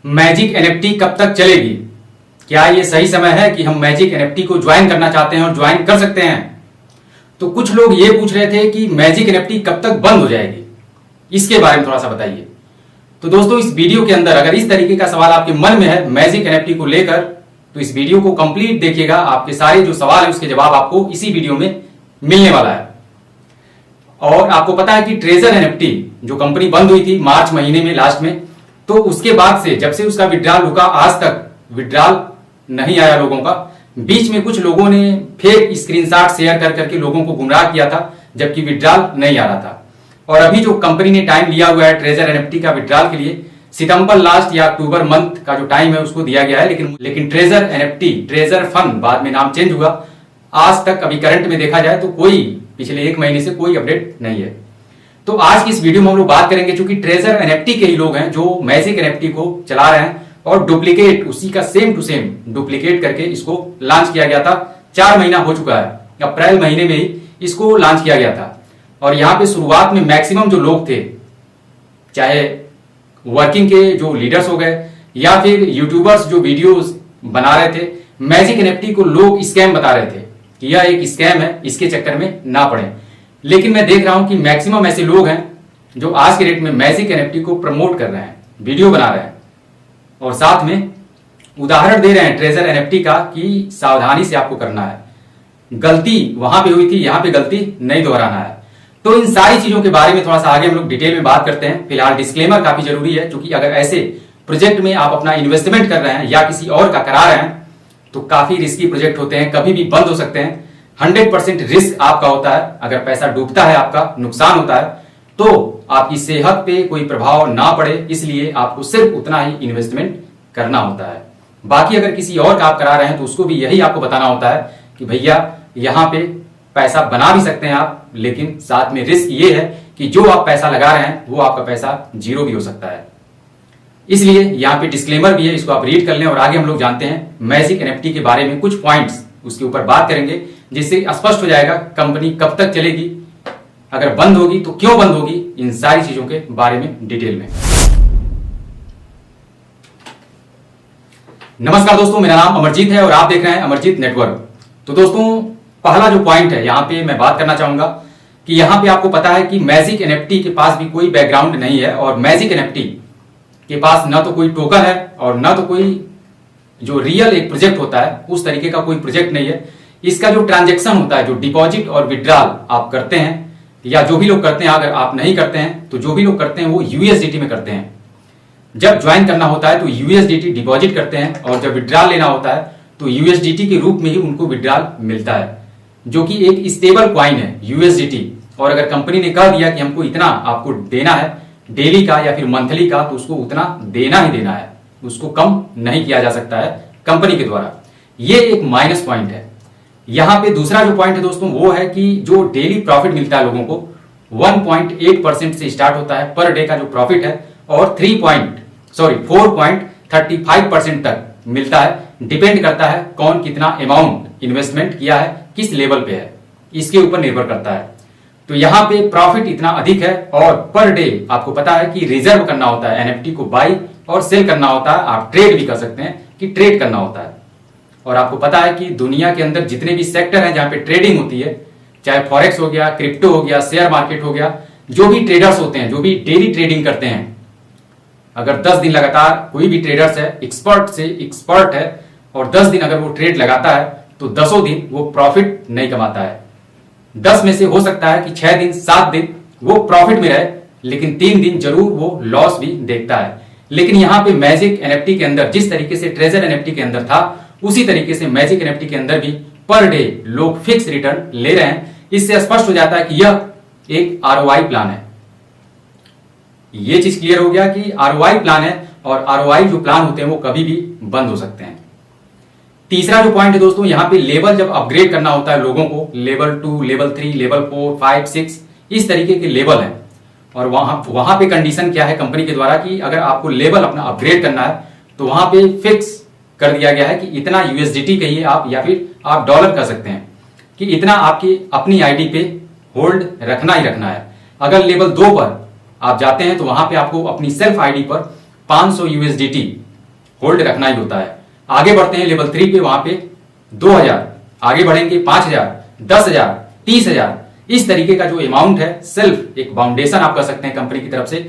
Magic NFT कब तक चलेगी? क्या ये सही समय है कि हम मैजिक एनएफटी को ज्वाइन करना चाहते हैं और ज्वाइन कर सकते हैं? तो कुछ लोग ये पूछ रहे थे कि मैजिक एनएफटी कब तक बंद हो जाएगी, इसके बारे में थोड़ा सा बताइए। तो दोस्तों, इस वीडियो के अंदर अगर इस तरीके का सवाल आपके मन में है मैजिक एनएफटी को लेकर, तो इस वीडियो को कंप्लीट देखिएगा। आपके सारे जो सवाल है उसके जवाब आपको इसी वीडियो में मिलने वाला है। और आपको पता है कि ट्रेजर एनएफटी जो कंपनी बंद हुई थी मार्च महीने में लास्ट में, तो उसके बाद से जब से उसका विड्रॉल रुका आज तक विड्रॉल नहीं आया लोगों का। बीच में कुछ लोगों ने फेक स्क्रीनशॉट शेयर कर करके लोगों को गुमराह किया था, जबकि विड्रॉल नहीं आ रहा था। और अभी जो कंपनी ने टाइम लिया हुआ है ट्रेजर एनएफटी का विड्रॉल के लिए, सितंबर लास्ट या अक्टूबर मंथ का जो टाइम है उसको दिया गया है। लेकिन ट्रेजर एनएफटी, ट्रेजर फंड बाद में नाम चेंज हुआ, आज तक अभी करंट में देखा जाए तो कोई पिछले एक महीने से कोई अपडेट नहीं है। तो आज की इस वीडियो में हम लोग बात करेंगे, क्योंकि ट्रेजर एनएफटी के ही लोग हैं जो मैजिक एनएफटी को चला रहे हैं और डुप्लीकेट उसी का सेम टू सेम डुप्लीकेट करके इसको लॉन्च किया गया था। 4 महीना हो चुका है, अप्रैल महीने में ही इसको लॉन्च किया गया था। और यहाँ पे शुरुआत में मैक्सिमम जो लोग थे, चाहे वर्किंग के जो लीडर्स हो गए या फिर यूट्यूबर्स जो वीडियोस बना रहे थे, मैजिक एनएफटी को लोग स्कैम बता रहे थे कि यह एक स्कैम है, इसके चक्कर में ना पड़े। लेकिन मैं देख रहा हूं कि मैक्सिमम ऐसे लोग हैं जो आज के डेट में मैजिक एनएफटी को प्रमोट कर रहे हैं, वीडियो बना रहे हैं और साथ में उदाहरण दे रहे हैं ट्रेजर एनएफटी का कि सावधानी से आपको करना है, गलती वहां पे हुई थी, यहां पे गलती नहीं दोहराना है। तो इन सारी चीजों के बारे में थोड़ा सा आगे हम लोग डिटेल में बात करते हैं। फिलहाल डिस्क्लेमर काफी जरूरी है, क्योंकि अगर ऐसे प्रोजेक्ट में आप अपना इन्वेस्टमेंट कर रहे हैं या किसी और का करा रहे हैं तो काफी रिस्की प्रोजेक्ट होते हैं, कभी भी बंद हो सकते हैं। 100% रिस्क आपका होता है। अगर पैसा डूबता है, आपका नुकसान होता है, तो आपकी सेहत पे कोई प्रभाव ना पड़े, इसलिए आपको सिर्फ उतना ही इन्वेस्टमेंट करना होता है। बाकी अगर किसी और का आप करा रहे हैं तो उसको भी यही आपको बताना होता है कि भैया यहाँ पे पैसा बना भी सकते हैं आप, लेकिन साथ में रिस्क ये है कि जो आप पैसा लगा रहे हैं वो आपका पैसा जीरो भी हो सकता है। इसलिए यहाँ पे डिस्क्लेमर भी है, इसको आप रीड कर लें। और आगे हम लोग जानते हैं मैजिक एनएफटी के बारे में कुछ पॉइंट्स, उसके ऊपर बात करेंगे, जिससे स्पष्ट हो जाएगा कंपनी कब तक चलेगी, अगर बंद होगी तो क्यों बंद होगी, इन सारी चीजों के बारे में डिटेल में। नमस्कार दोस्तों, मेरा नाम अमरजीत है और आप देख रहे हैं अमरजीत नेटवर्क। तो दोस्तों, पहला जो पॉइंट है यहाँ पे मैं बात करना चाहूंगा कि यहाँ पे आपको पता है कि मैजिक एनएफटी के पास भी कोई बैकग्राउंड नहीं है और मैजिक एनएफटी के पास ना तो कोई टोकन है और ना तो कोई जो रियल एक प्रोजेक्ट होता है उस तरीके का कोई प्रोजेक्ट नहीं है। इसका जो ट्रांजैक्शन होता है, जो डिपॉजिट और विड्रॉल आप करते हैं या जो भी लोग करते हैं, अगर आप नहीं करते हैं तो जो भी लोग करते हैं वो यूएसडीटी में करते हैं। जब ज्वाइन करना होता है तो यूएसडीटी डिपॉजिट करते हैं और जब विड्रॉल लेना होता है तो यूएसडीटी के रूप में ही उनको विड्रॉल मिलता है, जो कि एक स्टेबल कॉइन है यूएसडीटी। और अगर कंपनी ने कह दिया कि हमको इतना आपको देना है डेली का या फिर मंथली का, तो उसको उतना देना ही देना है, उसको कम नहीं किया जा सकता है कंपनी के द्वारा। ये एक माइनस पॉइंट है। यहां पे दूसरा जो पॉइंट है दोस्तों वो है कि जो डेली प्रॉफिट मिलता है लोगों को 1.8% से स्टार्ट होता है पर डे का जो प्रॉफिट है, और 4.35% तक मिलता है। डिपेंड करता है कौन कितना अमाउंट इन्वेस्टमेंट किया है, किस लेवल पे है, इसके ऊपर निर्भर करता है। तो यहाँ पे प्रॉफिट इतना अधिक है और पर डे आपको पता है कि रिजर्व करना होता है, एनएफटी को बाई और सेल करना होता है। आप ट्रेड भी कर सकते हैं कि ट्रेड करना होता है। और आपको पता है कि दुनिया के अंदर जितने भी सेक्टर हैं जहां पे ट्रेडिंग होती है, चाहे फॉरेक्स हो गया, क्रिप्टो हो गया, शेयर मार्केट हो गया, जो भी ट्रेडर्स होते हैं, जो भी डेली ट्रेडिंग करते हैं, अगर 10 दिन लगातार कोई भी ट्रेडर्स है, एक्सपर्ट से एक्सपर्ट है, और 10 दिन अगर वो ट्रेड लगाता है तो 10 दिन वो प्रॉफिट नहीं कमाता है। 10 में से हो सकता है कि 6 दिन 7 दिन वो प्रॉफिट में रहे, लेकिन 3 दिन जरूर वो लॉस भी देखता है। लेकिन यहाँ पे मैजिक एनएफटी के अंदर जिस तरीके से ट्रेजर एनएफटी के अंदर था, उसी तरीके से मैजिक एनएफटी के अंदर भी पर डे लोग फिक्स रिटर्न ले रहे हैं। इससे स्पष्ट हो जाता है कि यह एक आरओआई प्लान है। ये चीज क्लियर हो गया कि आरओआई प्लान है, और आरओआई जो प्लान होते हैं वो कभी भी बंद हो सकते हैं। तीसरा जो पॉइंट है दोस्तों, यहाँ पे लेवल जब अपग्रेड करना होता है लोगों को, लेवल 2, लेवल 3, लेवल 4, 5, 6 इस तरीके के लेवल हैं। और वहां पे कंडीशन क्या है कंपनी के द्वारा कि अगर आपको लेवल अपना अपग्रेड करना है तो वहां पे फिक्स कर दिया गया है कि इतना यूएसडीटी कहिए आप या फिर आप डॉलर कर सकते हैं, कि इतना आपकी अपनी आईडी पे होल्ड रखना ही रखना है। अगर लेवल 2 पर आप जाते हैं तो वहां पे आपको अपनी सेल्फ आईडी पर 500 यूएसडीटी होल्ड रखना ही होता है। आगे बढ़ते हैं लेवल 3 पे, वहां पे 2000, आगे बढ़ेंगे 5000, 10,000, 30,000, इस तरीके का जो अमाउंट है, सेल्फ एक बाउंडेशन आप कर सकते हैं कंपनी की तरफ से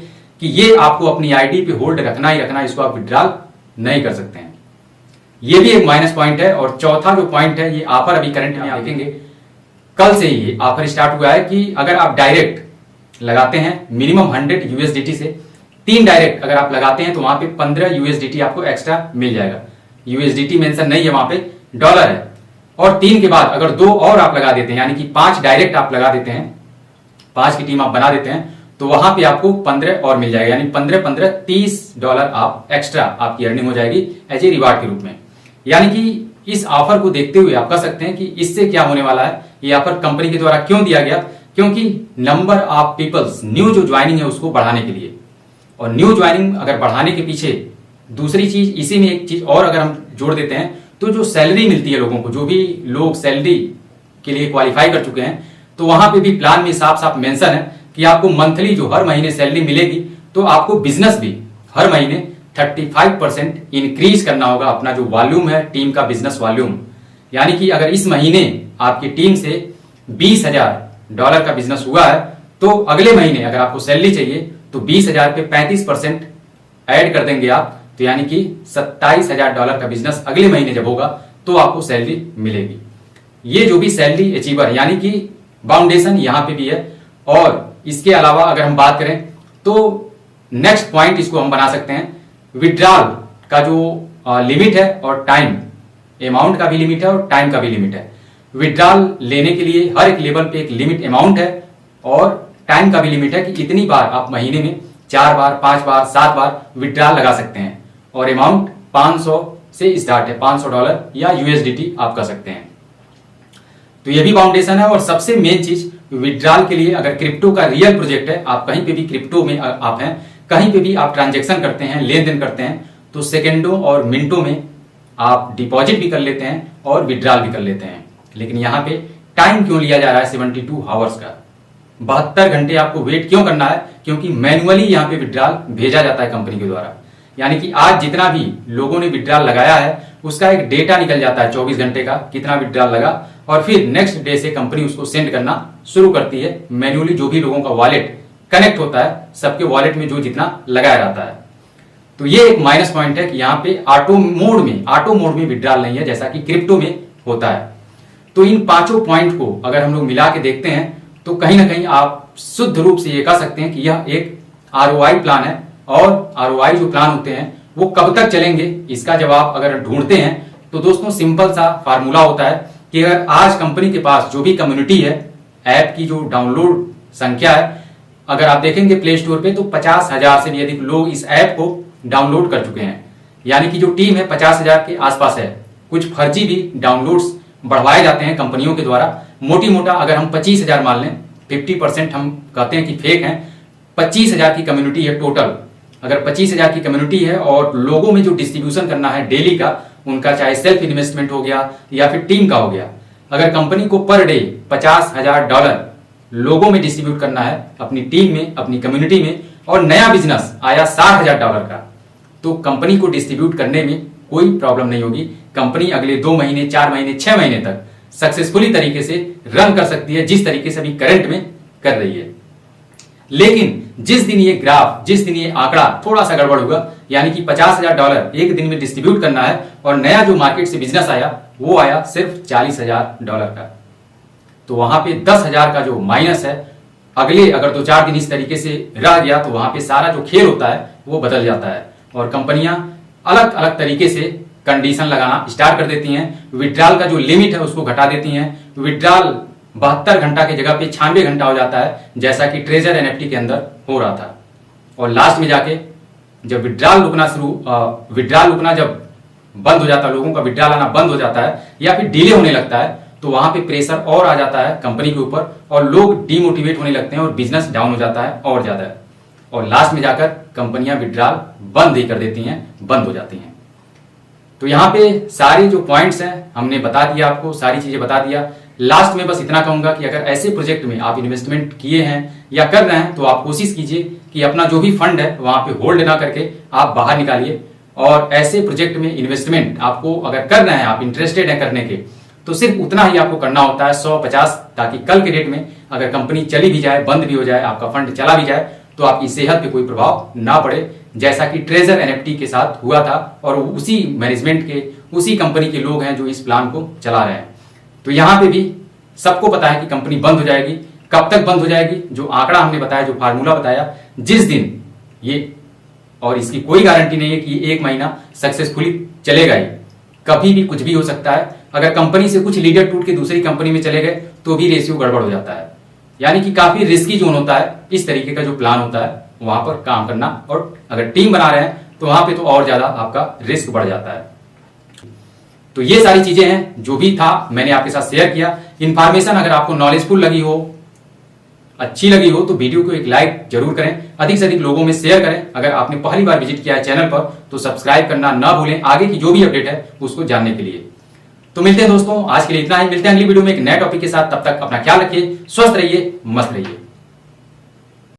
कि ये आपको अपनी आईडी पे होल्ड रखना ही रखना है, इसको आप विड्रॉल नहीं कर सकते हैं। ये भी एक माइनस पॉइंट है। और चौथा जो पॉइंट है, ये ऑफर अभी करंट में आप देखेंगे कल से ही ये ऑफर स्टार्ट हुआ है कि अगर आप डायरेक्ट लगाते हैं मिनिमम 100 यूएसडीटी से 3 डायरेक्ट अगर आप लगाते हैं तो वहां पे 15 यूएसडीटी आपको एक्स्ट्रा मिल जाएगा। यूएसडीटी मेंशन नहीं है, वहां पे डॉलर है। और 3 के बाद अगर 2 और आप लगा देते हैं, यानी कि 5 डायरेक्ट आप लगा देते हैं, 5 की टीम आप बना देते हैं, तो वहां पे आपको 15 और मिल जाएगा, यानी 15-15 $30 आप एक्स्ट्रा आपकी अर्निंग हो जाएगी एज ए रिवार्ड के रूप में। यानी कि इस ऑफर को देखते हुए आप कह सकते हैं कि इससे क्या होने वाला है, ये ऑफर कंपनी के द्वारा क्यों दिया गया, क्योंकि नंबर ऑफ पीपल्स न्यू जो ज्वाइनिंग है उसको बढ़ाने के लिए। और न्यू ज्वाइनिंग अगर बढ़ाने के पीछे दूसरी चीज, इसी में एक चीज और अगर हम जोड़ देते हैं तो जो सैलरी मिलती है लोगों को, जो भी लोग सैलरी के लिए क्वालिफाई कर चुके हैं, तो वहां पे भी प्लान में साफ साफ मेंशन है कि आपको मंथली जो हर महीने सैलरी मिलेगी, तो आपको बिजनेस भी हर महीने 35% इंक्रीज करना होगा अपना जो वॉल्यूम है, टीम का बिजनेस वॉल्यूम। यानी कि अगर इस महीने आपकी टीम से $20,000 का बिजनेस हुआ है, तो अगले महीने अगर आपको सैलरी चाहिए तो 20,000 पे 35% ऐड कर देंगे आप, तो यानी कि $27,000 का बिजनेस अगले महीने जब होगा तो आपको सैलरी मिलेगी। ये जो भी सैलरी अचीवर यानी कि बाउंडेशन यहां पे भी है। और इसके अलावा अगर हम बात करें तो नेक्स्ट पॉइंट इसको हम बना सकते हैं, विड्रॉल का जो लिमिट है और टाइम, अमाउंट का भी लिमिट है और टाइम का भी लिमिट है। विड्रॉल लेने के लिए हर एक लेवल पे एक लिमिट अमाउंट है और टाइम का भी लिमिट है कि इतनी बार आप महीने में 4 बार, 5 बार, 7 बार विड्रॉल लगा सकते हैं। और अमाउंट 500 से स्टार्ट है, $500 या यूएसडीटी आप कर सकते हैं। तो ये भी बाउंडेशन है। और सबसे मेन चीज विड्रॉल के लिए, अगर क्रिप्टो का रियल प्रोजेक्ट है, आप कहीं पे भी क्रिप्टो में आप हैं, कहीं पे भी आप ट्रांजैक्शन करते हैं, लेन देन करते हैं, तो सेकेंडों और मिनटों में आप डिपॉजिट भी कर लेते हैं और विड्रॉल भी कर लेते हैं। लेकिन यहाँ पे टाइम क्यों लिया जा रहा है 72 आवर्स का, 72 घंटे आपको वेट क्यों करना है, क्योंकि मैनुअली यहाँ पे विड्रॉल भेजा जाता है कंपनी के द्वारा। यानी कि आज जितना भी लोगों ने विड्रॉल लगाया है उसका एक डेटा निकल जाता है 24 घंटे का, कितना विड्रॉल लगा, और फिर नेक्स्ट डे से कंपनी उसको सेंड करना शुरू करती है मैन्युअली। जो भी लोगों का वॉलेट कनेक्ट होता है, सबके वॉलेट में जो जितना लगाया जाता है। तो ये एक माइनस पॉइंट है कि यहाँ पे ऑटो मोड में विड्रॉल नहीं है जैसा कि क्रिप्टो में होता है। तो इन 5 पॉइंट को अगर हम लोग मिला के देखते हैं तो कहीं ना कहीं आप शुद्ध रूप से ये कह सकते हैं कि यह एक ROI प्लान है। और ROI जो प्लान होते हैं वो कब तक चलेंगे, इसका जवाब अगर ढूंढते हैं तो दोस्तों सिंपल सा फार्मूला होता है कि अगर आज कंपनी के पास जो भी कम्युनिटी है, ऐप की जो डाउनलोड संख्या है, अगर आप देखेंगे प्ले स्टोर पे तो 50,000 से भी अधिक लोग इस ऐप को डाउनलोड कर चुके हैं। यानी कि जो टीम है 50,000 के आसपास है। कुछ फर्जी भी डाउनलोड्स बढ़वाए जाते हैं कंपनियों के द्वारा। मोटी मोटा अगर हम 25,000 मान लें, 50% हम कहते हैं कि फेक हैं, 25,000 की कम्युनिटी है टोटल। अगर 25,000 की कम्युनिटी है और लोगों में जो डिस्ट्रीब्यूशन करना है डेली का, उनका चाहे सेल्फ इन्वेस्टमेंट हो गया या फिर टीम का हो गया, अगर कंपनी को पर डे $50,000 लोगों में डिस्ट्रीब्यूट करना है, अपनी टीम में, अपनी कम्युनिटी में, और नया बिजनेस आया $60,000 का, तो कंपनी को डिस्ट्रीब्यूट करने में कोई प्रॉब्लम नहीं होगी। कंपनी अगले 2 महीने, 4 महीने, 6 महीने तक सक्सेसफुली तरीके से रन कर सकती है, जिस तरीके से अभी करंट में कर रही है। लेकिन जिस दिन ये ग्राफ, जिस दिन ये आंकड़ा थोड़ा सा गड़बड़ होगा, यानी कि $50,000 एक दिन में डिस्ट्रीब्यूट करना है और नया जो मार्केट से बिजनेस आया वो आया सिर्फ $40,000 का, तो वहां पे 10,000 का जो माइनस है, अगले अगर 2-4 दिन इस तरीके से रह गया तो वहां पे सारा जो खेल होता है वो बदल जाता है और कंपनियां अलग अलग तरीके से कंडीशन लगाना स्टार्ट कर देती हैं। विड्रॉल का जो लिमिट है उसको घटा देती हैं। विड्रॉल 72 घंटा की जगह पे 96 घंटा हो जाता है, जैसा कि ट्रेजर एनएफटी के अंदर हो रहा था। और लास्ट में जाके जब विड्रॉल रुकना जब बंद हो जाता है, लोगों का विड्रॉल आना बंद हो जाता है या फिर डिले होने लगता है, तो वहां पे प्रेशर और आ जाता है कंपनी के ऊपर और लोग डीमोटिवेट होने लगते हैं और बिजनेस डाउन हो जाता है और ज्यादा है। और लास्ट में जाकर कंपनियां विड्रॉल बंद ही कर देती हैं, बंद हो जाती हैं। तो यहाँ पे सारे जो पॉइंट्स हैं हमने बता दिया, आपको सारी चीजें बता दिया। लास्ट में बस इतना कहूंगा कि अगर ऐसे प्रोजेक्ट में आप इन्वेस्टमेंट किए हैं या कर रहे हैं तो आप कोशिश कीजिए कि अपना जो भी फंड है वहां पे होल्ड ना करके आप बाहर निकालिए और ऐसे प्रोजेक्ट में इन्वेस्टमेंट आपको अगर करना है, आप इंटरेस्टेड हैं करने के, तो सिर्फ उतना ही आपको करना होता है 100-50, ताकि कल के डेट में अगर कंपनी चली भी जाए, बंद भी हो जाए, आपका फंड चला भी जाए, तो आपकी सेहत पे कोई प्रभाव ना पड़े, जैसा कि ट्रेजर एनएफटी के साथ हुआ था। और उसी मैनेजमेंट के, उसी कंपनी के लोग हैं जो इस प्लान को चला रहे हैं। तो यहां पे भी सबको पता है कि कंपनी बंद हो जाएगी। कब तक बंद हो जाएगी, जो आंकड़ा हमने बताया, जो फार्मूला बताया, जिस दिन ये, और इसकी कोई गारंटी नहीं है कि 1 महीना सक्सेसफुली चलेगा ही, कभी भी कुछ भी हो सकता है। अगर कंपनी से कुछ लीडर टूट के दूसरी कंपनी में चले गए तो भी रेशियो गड़बड़ हो जाता है। यानी कि काफी रिस्की जोन होता है इस तरीके का जो प्लान होता है वहां पर काम करना, और अगर टीम बना रहे हैं तो वहां पे तो और ज्यादा आपका रिस्क बढ़ जाता है। तो ये सारी चीजें हैं जो भी था मैंने आपके साथ शेयर किया। इन्फॉर्मेशन अगर आपको नॉलेजफुल लगी हो, अच्छी लगी हो, तो वीडियो को एक लाइक जरूर करें, अधिक से अधिक लोगों में शेयर करें। अगर आपने पहली बार विजिट किया है चैनल पर तो सब्सक्राइब करना ना भूलें, आगे की जो भी अपडेट है उसको जानने के लिए। तो मिलते हैं दोस्तों, आज के लिए इतना ही। मिलते हैं अगली वीडियो में एक नए टॉपिक के साथ। तब तक अपना ख्याल रखिए, स्वस्थ रहिए, मस्त रहिए।